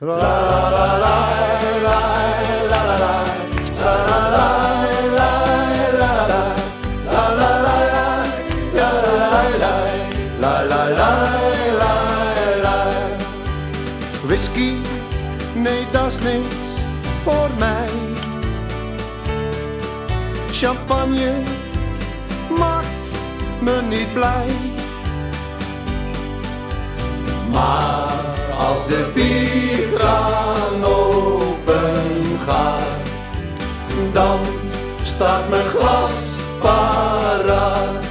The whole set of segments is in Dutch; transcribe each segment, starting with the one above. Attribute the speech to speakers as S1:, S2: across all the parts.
S1: La la la la la la la la whisky, nee dat is niks voor mij. Champagne maakt me niet blij. Maar als de bierkraan open gaat, dan staat mijn glas paraat.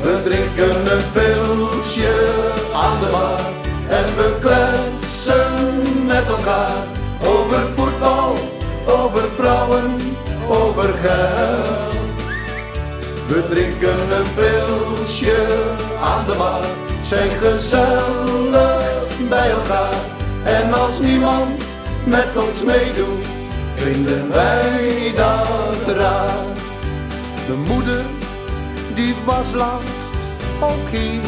S1: We drinken een pilsje aan de bar en we kletsen met elkaar over voetbal, over vrouwen, over geld. We drinken een pilsje aan de bar, zijn gezellig bij elkaar. En als niemand met ons meedoet, vinden wij dat raar. De moeder die was laatst ook hier.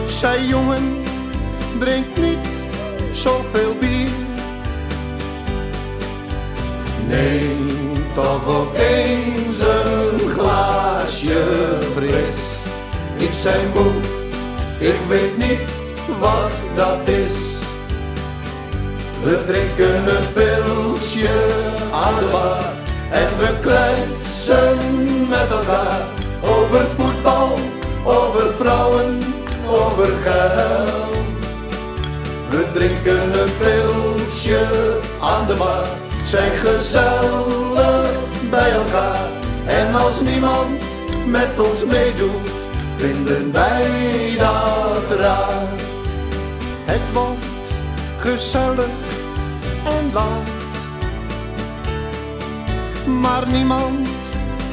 S1: Zei jongen, drink niet zoveel bier. Neem toch ook eens een glaasje fris. Ik zei moe, ik weet niet wat dat is. We drinken een pilsje aan de bar en we kletsen met elkaar over voetbal, over vrouwen, over geld. We drinken een pilsje aan de bar, zijn gezellig bij elkaar. En als niemand met ons meedoet, vinden wij dat raar. Het wordt gezellig en laat, maar niemand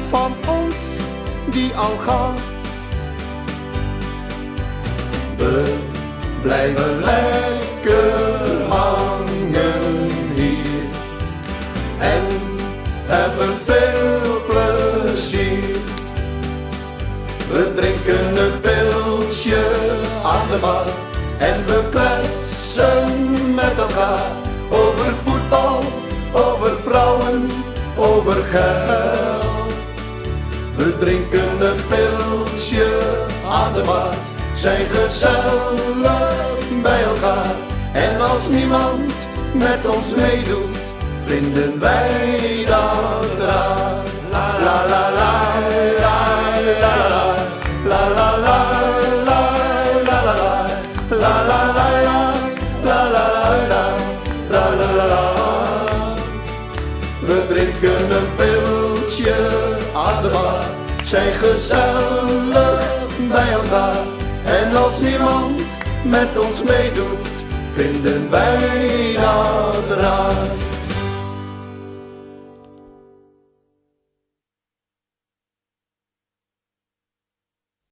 S1: van ons die al gaat. We blijven lekker hangen hier en hebben veel plezier. We drinken een pilsje aan de bar en we kletsen met elkaar over voetbal, over vrouwen, over geld. We drinken een pilsje aan de bar, zijn gezellig bij elkaar. En als niemand met ons meedoet, vinden wij dat raar. La la la la la la la la la la la la la la la. We drinken een pilsje aan de bar, zijn gezellig bij elkaar. En als niemand met ons meedoet, vinden wij dat raar.